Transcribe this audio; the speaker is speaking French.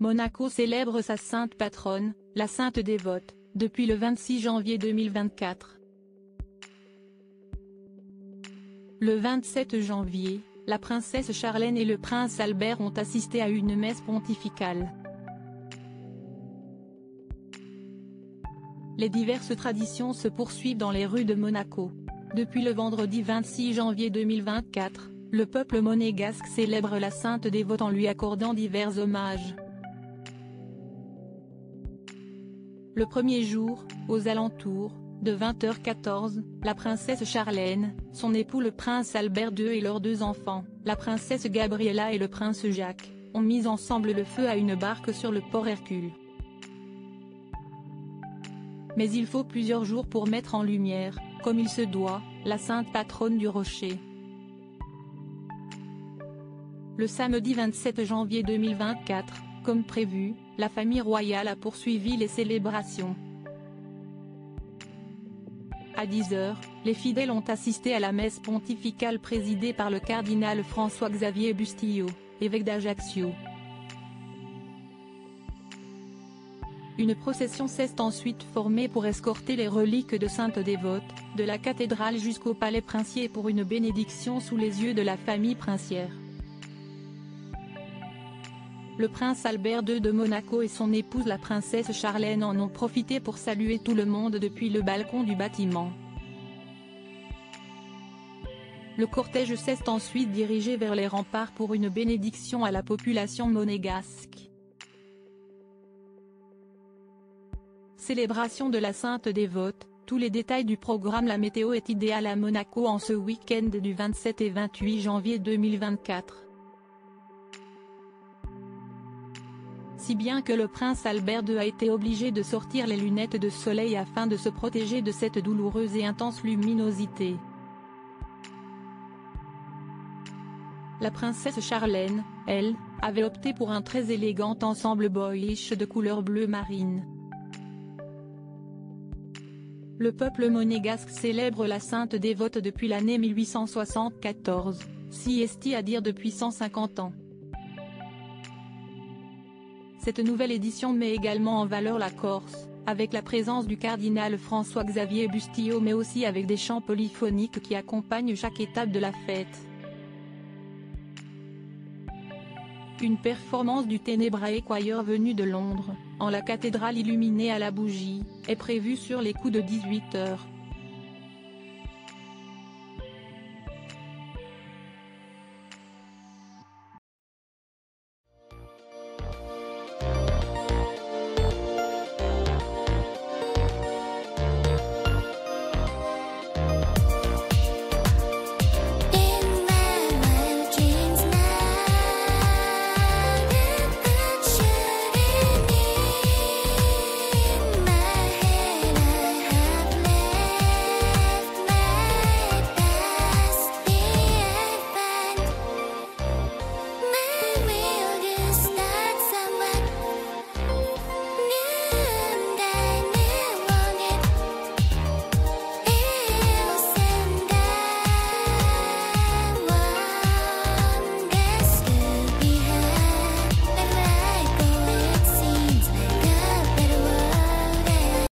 Monaco célèbre sa sainte patronne, la Sainte Dévote, depuis le 26 janvier 2024. Le 27 janvier, la princesse Charlène et le prince Albert ont assisté à une messe pontificale. Les diverses traditions se poursuivent dans les rues de Monaco. Depuis le vendredi 26 janvier 2024, le peuple monégasque célèbre la Sainte Dévote en lui accordant divers hommages. Le premier jour, aux alentours de 20h14, la princesse Charlène, son époux le prince Albert II et leurs deux enfants, la princesse Gabriella et le prince Jacques, ont mis ensemble le feu à une barque sur le port Hercule. Mais il faut plusieurs jours pour mettre en lumière, comme il se doit, la sainte patronne du rocher. Le samedi 27 janvier 2024, comme prévu, la famille royale a poursuivi les célébrations. À 10h, les fidèles ont assisté à la messe pontificale présidée par le cardinal François-Xavier Bustillo, évêque d'Ajaccio. Une procession s'est ensuite formée pour escorter les reliques de Sainte Dévote, de la cathédrale jusqu'au palais princier pour une bénédiction sous les yeux de la famille princière. Le prince Albert II de Monaco et son épouse la princesse Charlène en ont profité pour saluer tout le monde depuis le balcon du bâtiment. Le cortège s'est ensuite dirigé vers les remparts pour une bénédiction à la population monégasque. Célébration de la Sainte Dévote, tous les détails du programme. La météo est idéale à Monaco en ce week-end du 27 et 28 janvier 2024. Si bien que le prince Albert II a été obligé de sortir les lunettes de soleil afin de se protéger de cette douloureuse et intense luminosité. La princesse Charlène, elle, avait opté pour un très élégant ensemble boyish de couleur bleu marine. Le peuple monégasque célèbre la Sainte Dévote depuis l'année 1874, si est à dire depuis 150 ans. Cette nouvelle édition met également en valeur la Corse, avec la présence du cardinal François-Xavier Bustillo mais aussi avec des chants polyphoniques qui accompagnent chaque étape de la fête. Une performance du Tenebrae Choir venu de Londres, en la cathédrale illuminée à la bougie, est prévue sur les coups de 18h.